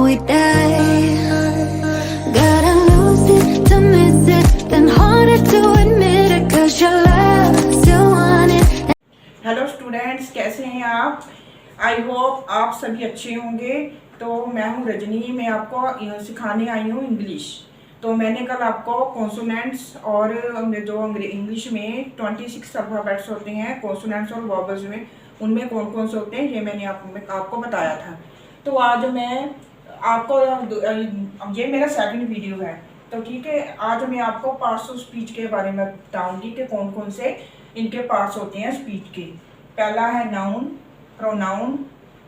we die. Gotta lose it to miss it, then harder to admit it, cause your love still want it. Hello students, कैसे हैं आप? I hope आप सभी अच्छे होंगे। तो मैं हूं रजनी, मैं आपको सिखाने आई हूं इंग्लिश। तो मैंने कल आपको कॉन्सोनेंट्स और जो इंग्लिश में 26 अल्फ़ाबेट्स होते हैं कॉन्सोनेंट्स और वॉवल्स में, उनमें कौन कौन से होते हैं ये मैंने आपको बताया था। तो आज मैं आपको ये मेरा सेकंड वीडियो है। तो ठीक है, आज मैं आपको पार्ट्स ऑफ स्पीच के बारे में बताऊंगी कि कौन कौन से इनके पार्ट्स होते हैं स्पीच के। पहला है नाउन, प्रोनाउन,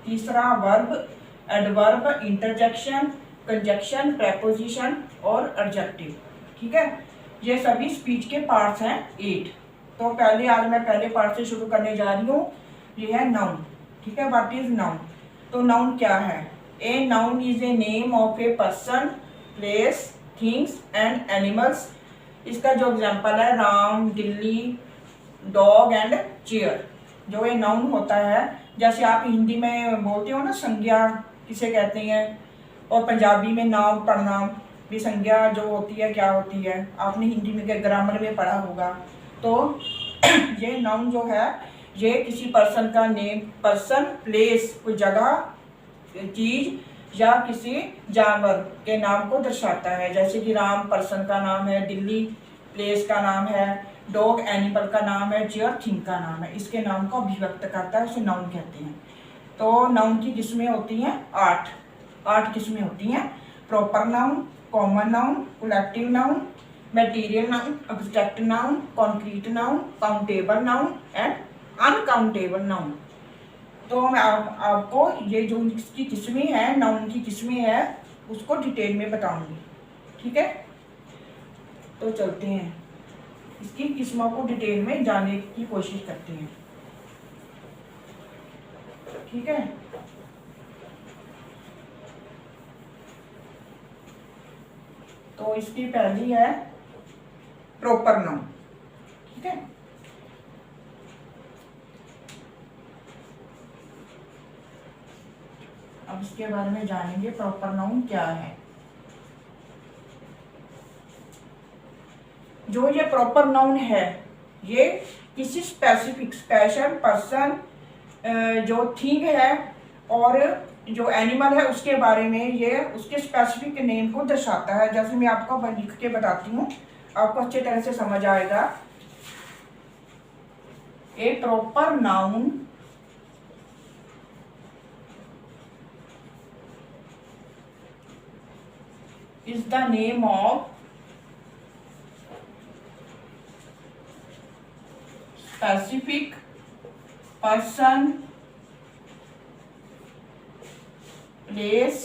तीसरा verb, adverb, interjection, conjunction, preposition और एडजेक्टिव। ठीक है, ये सभी स्पीच के पार्ट्स हैं 8। तो आज मैं पहले पार्ट से शुरू करने जा रही हूँ। ये है नाउन। ठीक है, व्हाट इज नाउन? तो नाउन क्या है? A noun is a name of a person, place, things and animals. इसका जो एग्जाम्पल है Ram, Delhi, dog and chair. जो ये नाउन होता है, जैसे आप हिंदी में बोलते हो ना संज्ञा किसे कहते हैं, और पंजाबी में नाम पढ़नाम भी संज्ञा जो होती है क्या होती है, आपने हिंदी में ग्रामर में पढ़ा होगा। तो ये नाउन जो है ये किसी पर्सन का नेम, पर्सन, प्लेस कोई जगह, चीज या किसी जानवर के नाम को दर्शाता है। जैसे कि राम पर्सन का नाम है, दिल्ली प्लेस का नाम है, डॉग एनिमल का नाम है, चेयर थिंग का नाम है। इसके नाम को अभिव्यक्त करता है, उसे नाउन कहते हैं। तो नाउन की किस्में होती हैं 8 किस्में होती हैं। Proper noun, common noun, collective noun, material noun, abstract noun, concrete noun, countable noun and uncountable noun. तो मैं आपको ये जो इसकी किस्में हैं, नाउन की किस्में हैं, उसको डिटेल में बताऊंगी। ठीक है, तो चलते हैं इसकी किस्मों को डिटेल में जानने की कोशिश करते हैं। ठीक है, तो इसकी पहली है प्रॉपर नाउन। ठीक है, अब इसके बारे में जानेंगे प्रॉपर नाउन क्या है। जो ये प्रॉपर नाउन है ये किसी स्पेसिफिक स्पेशल पर्सन, जो थिंग है और जो एनिमल है उसके बारे में, ये उसके स्पेसिफिक नेम को दर्शाता है। जैसे मैं आपको लिख के बताती हूँ, आपको अच्छे तरह से समझ आएगा। A proper noun is the name of specific person, place,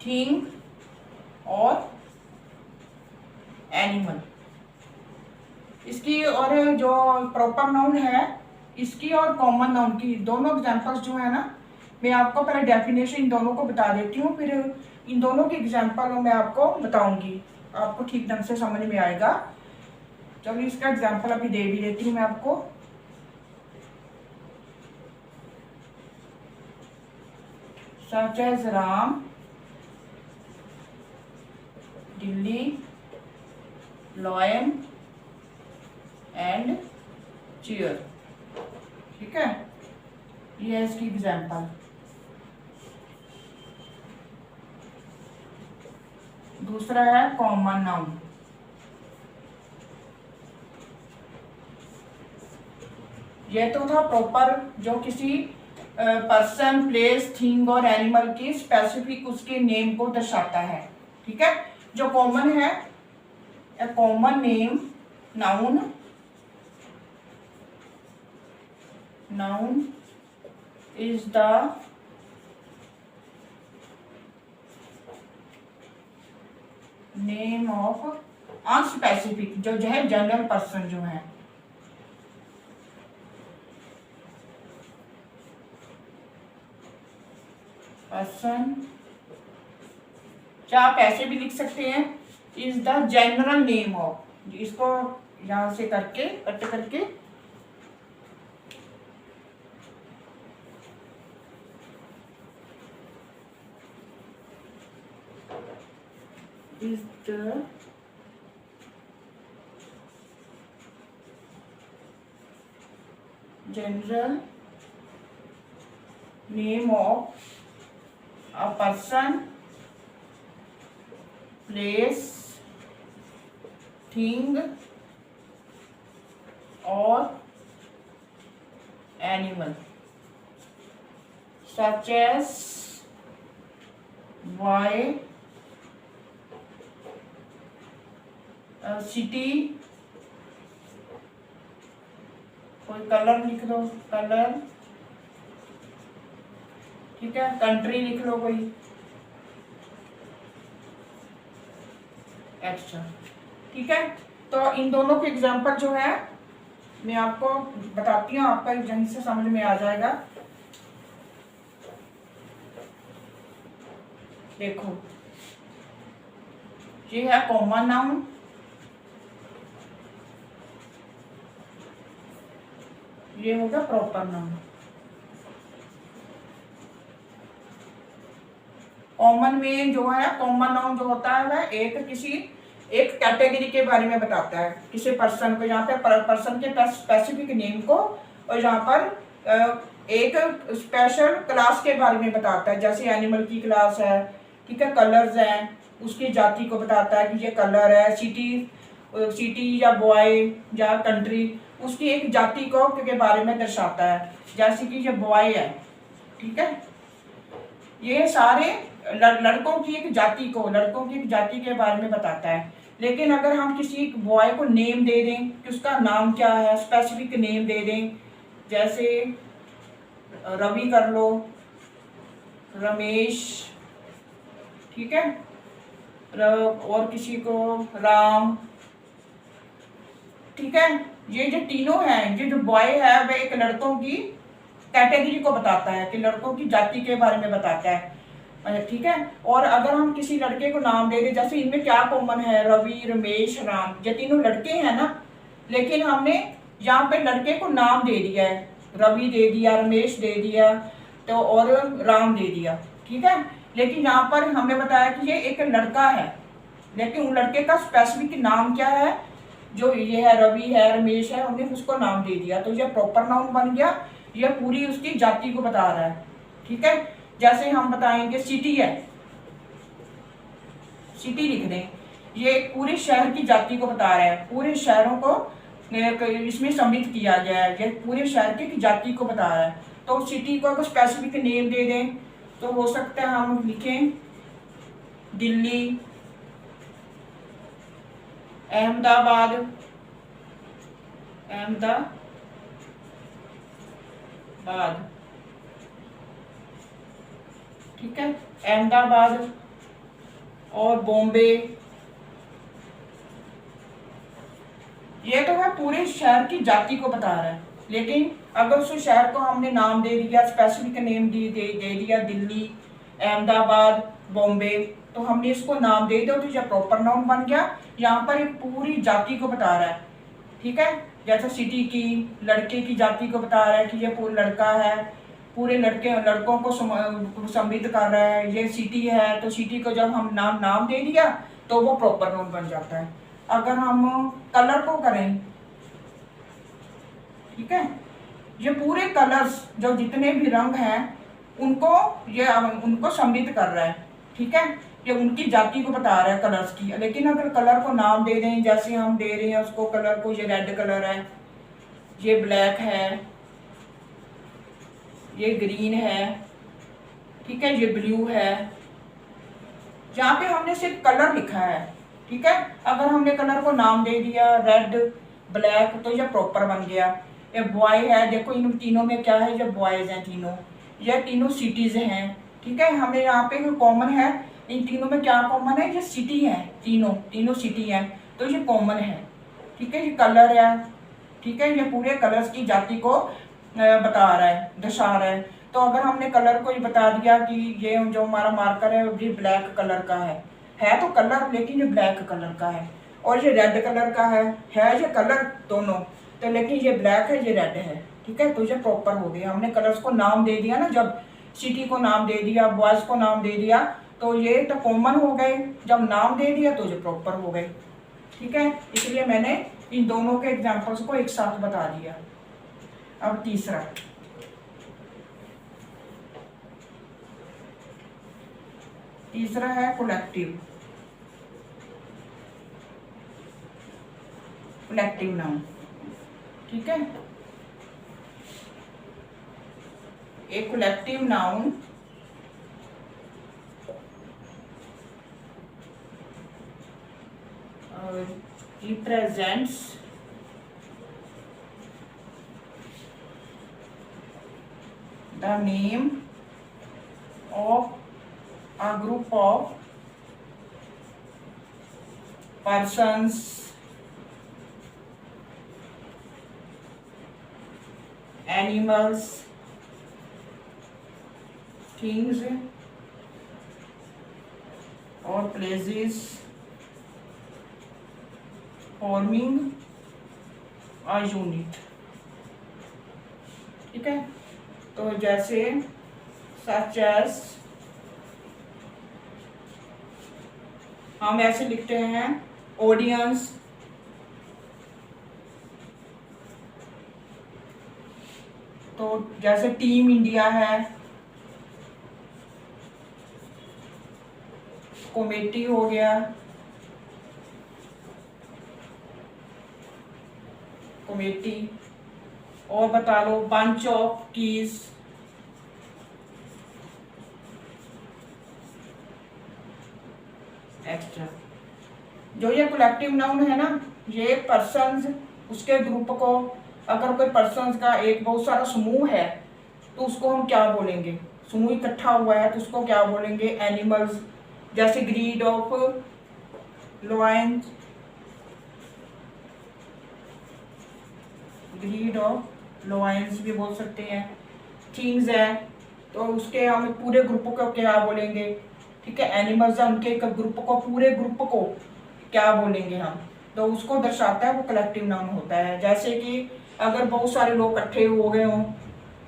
thing और एनिमल। इसकी और जो प्रॉपर नाउन है इसकी और कॉमन नाउन की दोनों एग्जांपल्स जो है ना, मैं आपको पहले डेफिनेशन इन दोनों को बता देती हूँ, फिर इन दोनों की एग्जांपल मैं आपको बताऊंगी, आपको ठीक ढंग से समझ में आएगा। चलिए इसका एग्जांपल अभी दे भी देती हूँ मैं आपको। Such as Ram, Delhi, lion and chair. ठीक है, ये है इसकी एग्जांपल। दूसरा है कॉमन नाउन। ये तो था प्रॉपर, जो किसी पर्सन, प्लेस, थिंग और एनिमल की स्पेसिफिक उसके नेम को दर्शाता है। ठीक है, जो कॉमन है, a common name noun, noun is the name of unspecific, जो है जनरल पर्सन जो है। पर्सन, क्या आप ऐसे भी लिख सकते हैं, is the general name of, इसको यहां से करके कट करके is the general name of a person, place, thing or animal, such as boy, city, कोई कलर लिख दो, कलर, ठीक है, कंट्री लिख लो कोई एक्स्ट्रा, ठीक है। तो इन दोनों के एग्जांपल जो है मैं आपको बताती हूँ, आपका यहीं से समझ में आ जाएगा। देखो, ये है कॉमन नाउन, ये हो गया प्रॉपर नाउन। कॉमन में जो है, कॉमन नाउन जो होता है वह एक कैटेगरी के बारे में बताता है, किसी पर्सन को, यहाँ पे पर्सन के स्पेसिफिक नेम को, और यहाँ पर एक स्पेशल क्लास के बारे में बताता है, जैसे एनिमल की क्लास है, ठीक है, कलर्स हैं, उसकी जाति को बताता है कि ये कलर है, सिटी या बॉय या कंट्री, उसकी एक जाति को के बारे में दर्शाता है, जैसे कि ये बॉय है, ठीक है। ये सारे लड़कों की एक जाति के बारे में बताता है। लेकिन अगर हम किसी बॉय को नेम दे दें कि उसका नाम क्या है, स्पेसिफिक नेम दे दें, जैसे रवि कर लो, रमेश, ठीक है, और किसी को राम, ठीक है, ये जो तीनों हैं, ये जो बॉय है वह एक लड़कों की कैटेगरी को बताता है, कि लड़कों की जाति के बारे में बताता है, ठीक है। और अगर हम किसी लड़के को नाम दे दे, जैसे इनमें क्या कॉमन है, रवि, रमेश, राम, ये तीनों लड़के हैं ना, लेकिन हमने यहाँ पे लड़के को नाम दे दिया है, रवि दे दिया, रमेश दे दिया, तो और राम दे दिया, ठीक है। लेकिन यहाँ पर हमने बताया कि ये एक लड़का है, लेकिन उन लड़के का स्पेसिफिक नाम क्या है, जो ये है रवि है, रमेश है, हमने उसको नाम दे दिया, तो ये प्रॉपर नाउन बन गया, ये पूरी उसकी जाति को बता रहा है, ठीक है। जैसे हम बताएंगे सिटी है, सिटी लिख दें, ये पूरे शहर की जाति को बता रहा है, पूरे शहरों को इसमें सम्मिलित किया गया है, ये पूरे शहर की जाति को बता रहा है। तो सिटी को अगर स्पेसिफिक नेम दे दें तो हो सकता है हम लिखें दिल्ली, अहमदाबाद, ठीक है, अहमदाबाद और बॉम्बे, ये तो है पूरे शहर की जाति को बता रहा है। लेकिन अगर उस शहर को हमने नाम दे दिया, स्पेसिफिक नेम दे दिया दिल्ली, अहमदाबाद, बॉम्बे, तो हमने इसको नाम दे दिया, तो ये प्रॉपर नाउन बन गया। यहाँ पर एक पूरी जाति को बता रहा है, ठीक है। जैसे सिटी की लड़के की जाति को बता रहा है कि ये पूरा लड़का है, पूरे लड़कों को सम्मिलित कर रहा है, ये सिटी है, तो सिटी को जब हम नाम दे दिया तो वो प्रॉपर नाउन बन जाता है। अगर हम कलर को करें, ठीक है, ये पूरे कलर्स जो जितने भी रंग हैं उनको सम्मिलित कर रहा है, ठीक है, ये उनकी जाति को बता रहा है कलर्स की। लेकिन अगर कलर को नाम दे दें, जैसे हम दे रहे हैं उसको कलर को, ये रेड कलर है, ये ब्लैक है, ये ग्रीन है, ठीक है, ये ब्लू है, यहाँ पे हमने सिर्फ कलर लिखा है, ठीक है। अगर हमने कलर को नाम दे दिया रेड, ब्लैक, तो ये प्रॉपर बन गया। ये बॉय है, देखो इन तीनों में क्या है, ये बॉयज हैं तीनों, ये तीनों सिटीज हैं, ठीक है। हमें यहाँ पे जो कॉमन है, इन तीनों में क्या कॉमन है, ये सिटी है, तीनों सिटी हैं, तो ये कॉमन है, ठीक है। ये कलर है, ठीक है, ये पूरे कलर्स की जाति को बता रहा है, दर्शा रहा है। तो अगर हमने कलर को ही बता दिया कि ये जो हमारा मार्कर है ये ब्लैक कलर का है तो कलर, लेकिन ये ब्लैक कलर का है, और ये रेड कलर का है ये कलर दोनों, तो लेकिन ये ब्लैक है, ये रेड है, ठीक है, तो ये प्रॉपर हो गया। हमने कलर्स को नाम दे दिया ना, जब सिटी को नाम दे दिया, बॉयज को नाम दे दिया, तो ये तो कॉमन हो गए, जब नाम दे दिया तो ये प्रॉपर हो गए। ठीक है, इसलिए मैंने इन दोनों के एग्जाम्पल्स को एक साथ बता दिया। अब तीसरा है कलेक्टिव नाउन। ठीक है, एक collective noun represents the name of a group of persons, animals, things or places forming a unit। ठीक है, तो जैसे सच एज, हम ऐसे लिखते हैं ऑडियंस, तो जैसे टीम इंडिया है, कमेटी हो गया, कमेटी, और बता लो बंच ऑफ कीज, एक्स्ट्रा। जो ये कलेक्टिव नाउन है ना, ये पर्सन्स, उसके ग्रुप को, अगर कोई पर्सन्स का एक बहुत सारा समूह है तो उसको हम क्या बोलेंगे, समूह इकट्ठा हुआ है तो उसको क्या बोलेंगे, एनिमल्स। जैसे greed of lions, greed of lions भी बोल सकते हैं। थिंग्स है तो उसके हम पूरे ग्रुप को क्या बोलेंगे। ठीक है, एनिमल्स है, उनके एक ग्रुप को, पूरे ग्रुप को क्या बोलेंगे हम, तो उसको दर्शाता है, वो कलेक्टिव नाउन होता है। जैसे कि अगर बहुत सारे लोग इकट्ठे हो गए हों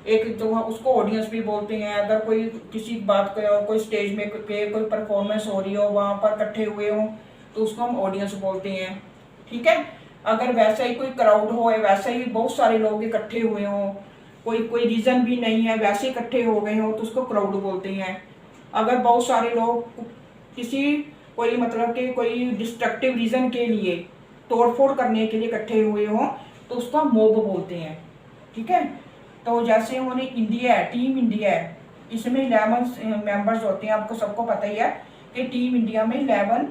एक, तो उसको ऑडियंस भी बोलते हैं। अगर कोई किसी बात को, कोई स्टेज में कोई परफॉर्मेंस हो रही हो, वहाँ पर इकट्ठे हुए हों तो उसको हम ऑडियंस बोलते हैं। ठीक है, अगर वैसा ही कोई क्राउड हो, वैसे ही बहुत सारे लोग इकट्ठे हुए हों, कोई रीज़न भी नहीं है, वैसे इकट्ठे हो गए हों तो उसको क्राउड बोलते हैं। अगर बहुत सारे लोग कोई मतलब कि कोई डिस्ट्रक्टिव रीज़न के लिए, तोड़फोड़ करने के लिए इकट्ठे हुए हों तो उसको मॉब बोलते हैं। ठीक है, तो जैसे उन्होंने इंडिया है, टीम इंडिया है, इसमें 11 मेंबर्स होते हैं। आपको सबको पता ही है कि टीम इंडिया में 11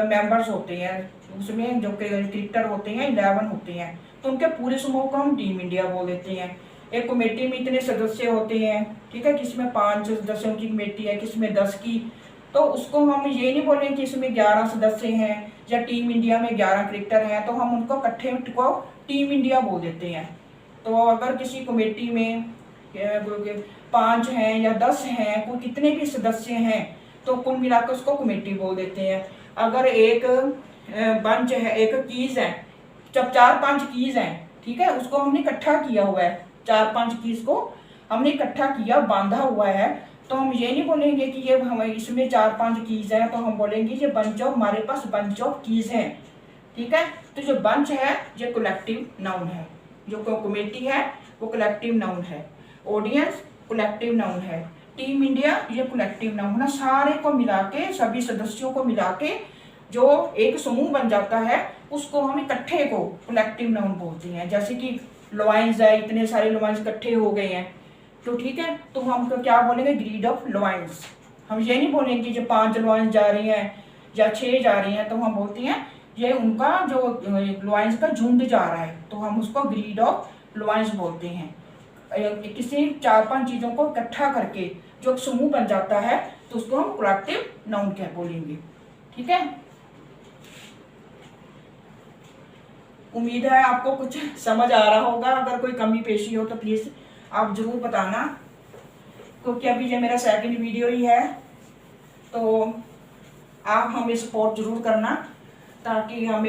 मेंबर्स होते हैं, उसमें जो क्रिकेटर होते हैं 11 होते हैं, तो उनके पूरे समूह को हम टीम इंडिया बोल देते हैं। एक कमेटी में इतने सदस्य होते हैं, ठीक है, किसमें 5 सदस्यों की कमेटी है, किसमें 10 की, तो उसको हम ये नहीं बोलें कि इसमें 11 सदस्य हैं या टीम इंडिया में 11 क्रिकेटर हैं, तो हम उनको इकट्ठे को टीम इंडिया बोल देते हैं। तो अगर किसी कमेटी में 5 हैं या 10 हैं, कोई कितने भी सदस्य हैं, तो कुल मिलाकर उसको कमेटी बोल देते हैं। अगर एक बंच है, एक कीज है, जब 4-5 कीज हैं, ठीक है, उसको हमने इकट्ठा किया हुआ है, 4-5 कीज को हमने इकट्ठा किया, बांधा हुआ है, तो हम ये नहीं बोलेंगे कि ये हम इसमें 4-5 कीज हैं, तो हम बोलेंगे ये बंच ऑफ, हमारे पास बंच ऑफ कीज हैं। ठीक है, तो जो बंच है ये कलेक्टिव नाउन है, जो कमेटी है वो कलेक्टिव नाउन है, ऑडियंस कलेक्टिव नाउन है, टीम इंडिया ये कलेक्टिव नाउन है। सारे को मिला के, सभी सदस्यों को मिला के जो एक समूह बन जाता है उसको हम इकट्ठे को कलेक्टिव नाउन बोलते हैं। जैसे कि लॉयंस है, इतने सारे लॉयंस इकट्ठे हो गए हैं, तो ठीक है, तो हम क्या बोलेंगे, ग्रीड ऑफ लॉयंस। हम ये नहीं बोलेंगे जो 5 लॉयंस जा रही हैं या 6 जा रही हैं, तो हम बोलते हैं ये उनका जो लॉयंस का झुंड जा रहा है, तो हम उसको ग्रीड ऑफ लॉयंस बोलते हैं। किसी 4-5 चीज़ों को इकट्ठा करके जो समूह बन जाता है तो उसको हम कलेक्टिव नाउन क्या बोलेंगे। ठीक है, उम्मीद है आपको कुछ समझ आ रहा होगा। अगर कोई कमी पेशी हो तो प्लीज़ आप ज़रूर बताना, क्योंकि अभी ये मेरा सेकंड वीडियो ही है, तो आप हमें सपोर्ट ज़रूर करना ताकि हम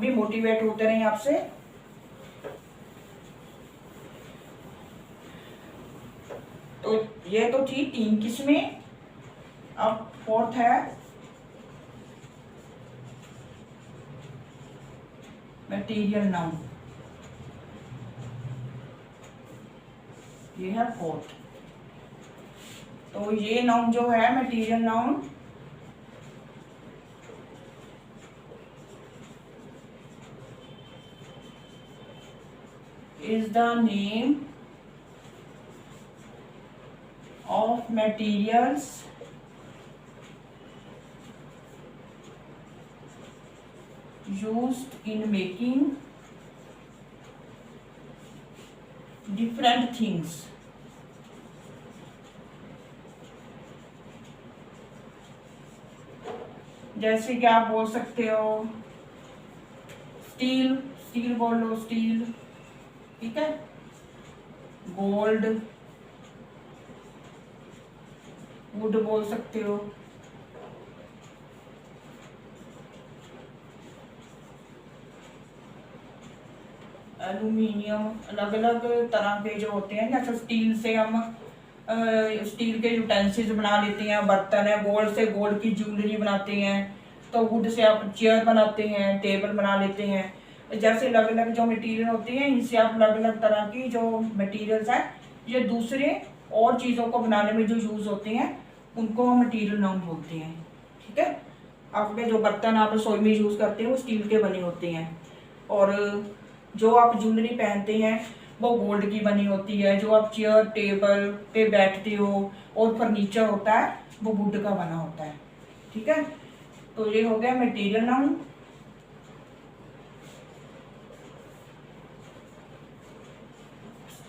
भी मोटिवेट होते रहें आपसे। तो ये तो थी 3 किस्में। अब फोर्थ है मटेरियल नाउन, ये है फोर्थ। तो ये नाउन जो है material noun is the name of materials used in making different things। जैसे कि आप बोल सकते हो स्टील, स्टील बोल लो, स्टील, ठीक है। गोल्ड, वुड बोल सकते हो। एल्यूमिनियम, अलग अलग तरह के जो होते हैं। जैसे स्टील से हम स्टील के यूटेंसिल्स बना लेते हैं, बर्तन है। गोल्ड से गोल्ड की ज्वेलरी बनाते हैं। तो वुड से आप चेयर बनाते हैं, टेबल बना लेते हैं। जैसे अलग अलग जो मटेरियल होती हैं, इनसे आप अलग अलग तरह की जो मटेरियल्स हैं, ये दूसरे और चीज़ों को बनाने में जो यूज़ होते हैं, उनको हम मटेरियल नाउन बोलते हैं, ठीक है। आपके जो बर्तन आप रसोई में यूज़ करते हैं वो स्टील के बने होते हैं, और जो आप ज्वेलरी पहनते हैं वो गोल्ड की बनी होती है। जो आप चेयर टेबल पे बैठते हो और फर्नीचर होता है वो वुड का बना होता है, ठीक है। तो ये हो गया मटेरियल नाउन।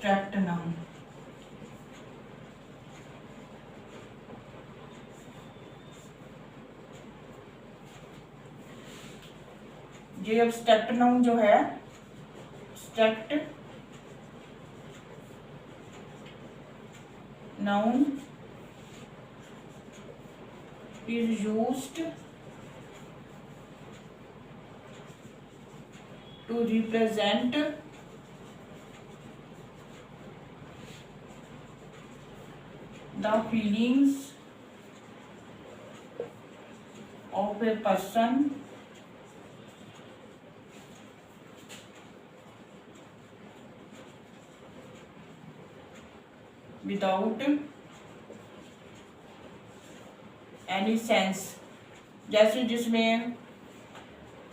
एब्स्ट्रैक्ट नाउन, ये एब्स्ट्रैक्ट नाउन जो है, abstract noun is used to represent the feelings of a person without any sense। जैसे जिसमें,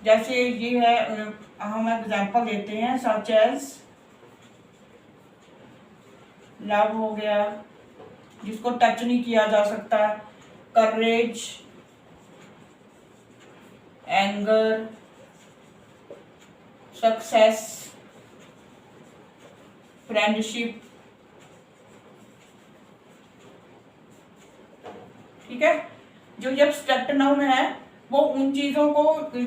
जैसे ये है, हम एग्जांपल देते हैं, सच एज लव हो गया, जिसको टच नहीं किया जा सकता। करेज, एंगर, सक्सेस, फ्रेंडशिप, ठीक है। जो ये एब्स्ट्रैक्ट नाउन है वो उन चीज़ों को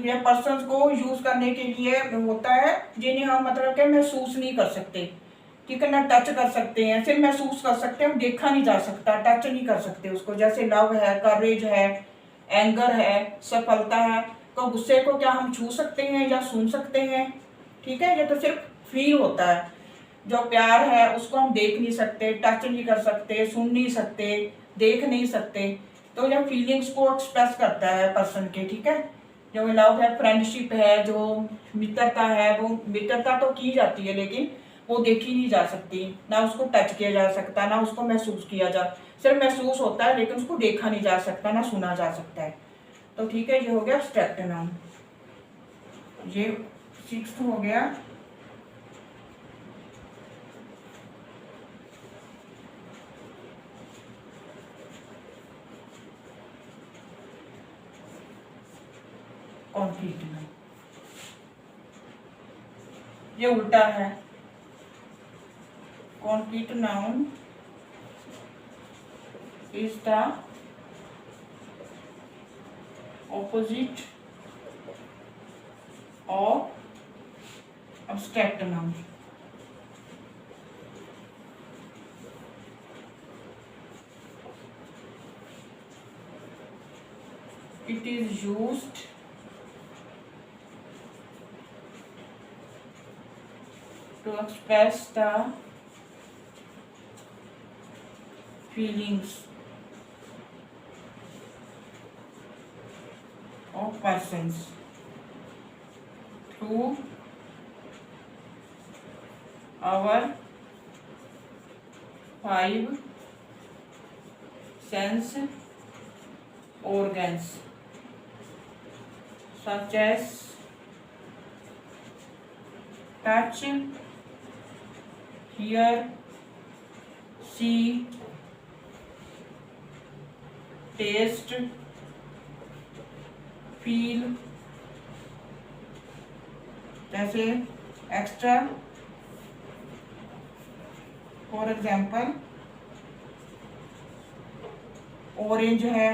या पर्सन्स को यूज करने के लिए होता है जिन्हें हम मतलब कि महसूस नहीं कर सकते, ठीक है ना। टच कर सकते हैं, सिर्फ महसूस कर सकते हैं, देखा नहीं जा सकता, टच नहीं कर सकते उसको। जैसे लव है, करेज है, एंगर है, सफलता है। तो गुस्से को क्या हम छू सकते हैं या सुन सकते हैं, ठीक है। ये तो सिर्फ फील होता है। जो प्यार है उसको हम देख नहीं सकते, टच नहीं कर सकते, सुन नहीं सकते, देख नहीं सकते। तो ये फीलिंग्स को एक्सप्रेस करता है पर्सन के, ठीक है। जो लव है, फ्रेंडशिप है, जो मित्रता है, वो मित्रता तो की जाती है लेकिन वो देखी नहीं जा सकती, ना उसको टच किया जा सकता, ना उसको महसूस किया जा, सिर्फ महसूस होता है लेकिन उसको देखा नहीं जा सकता, ना सुना जा सकता है। तो ठीक है, ये हो गया एब्स्ट्रैक्ट नाउन। ये 6th हो गया कॉन्क्रीट नाउन। ये उल्टा है। Concrete noun is the opposite of abstract noun. It is used to express the feelings of persons through our 5 sense organs such as touch, hear, see, taste, feel। जैसे extra for example orange है,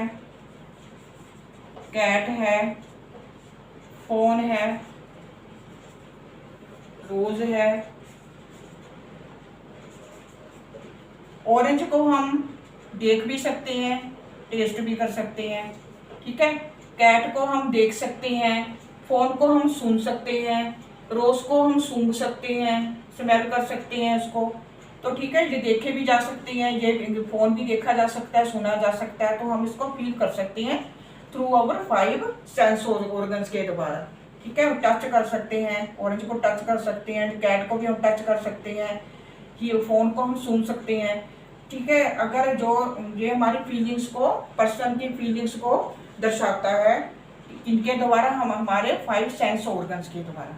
cat है, phone है, रोज है। Orange को हम देख भी सकते हैं, टेस्ट भी कर सकते हैं, ठीक है। कैट को हम देख सकते हैं, फोन को हम सुन सकते हैं, रोज को हम सूंघ सकते हैं, स्मेल कर सकते हैं इसको, तो ठीक है। ये देखे भी जा सकते हैं, ये फोन भी देखा जा सकता है, सुना जा सकता है, तो हम इसको फील कर सकते हैं थ्रू आवर 5 सेंस ऑर्गन्स के द्वारा, ठीक है। टच कर सकते हैं, ऑरेंज को टच कर सकते हैं, कैट को भी हम टच कर सकते हैं, ये फोन को हम सुन सकते हैं, ठीक है। अगर जो ये हमारी फीलिंग्स को, पर्सन की फीलिंग्स को दर्शाता है, इनके द्वारा हम हमारे 5 सेंस ऑर्गन्स के द्वारा,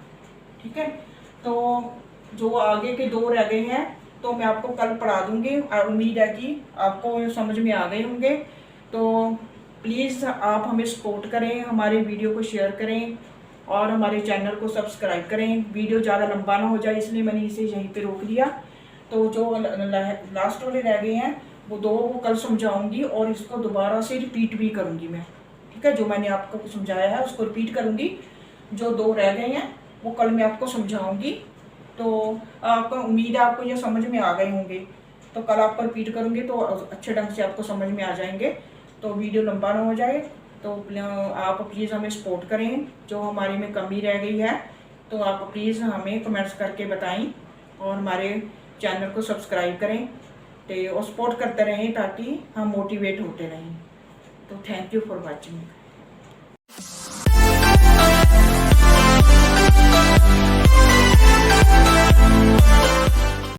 ठीक है। तो जो आगे के 2 रह गए हैं तो मैं आपको कल पढ़ा दूंगी, और उम्मीद है कि आपको समझ में आ गए होंगे। तो प्लीज़ आप हमें सपोर्ट करें, हमारे वीडियो को शेयर करें और हमारे चैनल को सब्सक्राइब करें। वीडियो ज़्यादा लंबा ना हो जाए इसलिए मैंने इसे यहीं पे रोक दिया। तो जो लास्ट वाले रह गए हैं वो 2 वो कल समझाऊंगी और इसको दोबारा से रिपीट भी करूंगी मैं, ठीक है। जो मैंने आपको समझाया है उसको रिपीट करूंगी, जो 2 रह गए हैं वो कल मैं आपको समझाऊंगी। तो आपको उम्मीद है आपको ये समझ में आ गए होंगे, तो कल आपको रिपीट करूंगी तो अच्छे ढंग से आपको समझ में आ जाएंगे। तो वीडियो लंबा ना हो जाए तो आप प्लीज़ हमें सपोर्ट करें। जो हमारी में कमी रह गई है तो आप प्लीज़ हमें कमेंट्स करके बताएं और हमारे चैनल को सब्सक्राइब करें तो और सपोर्ट करते रहें ताकि हम मोटिवेट होते रहें। तो थैंक यू फॉर वॉचिंग।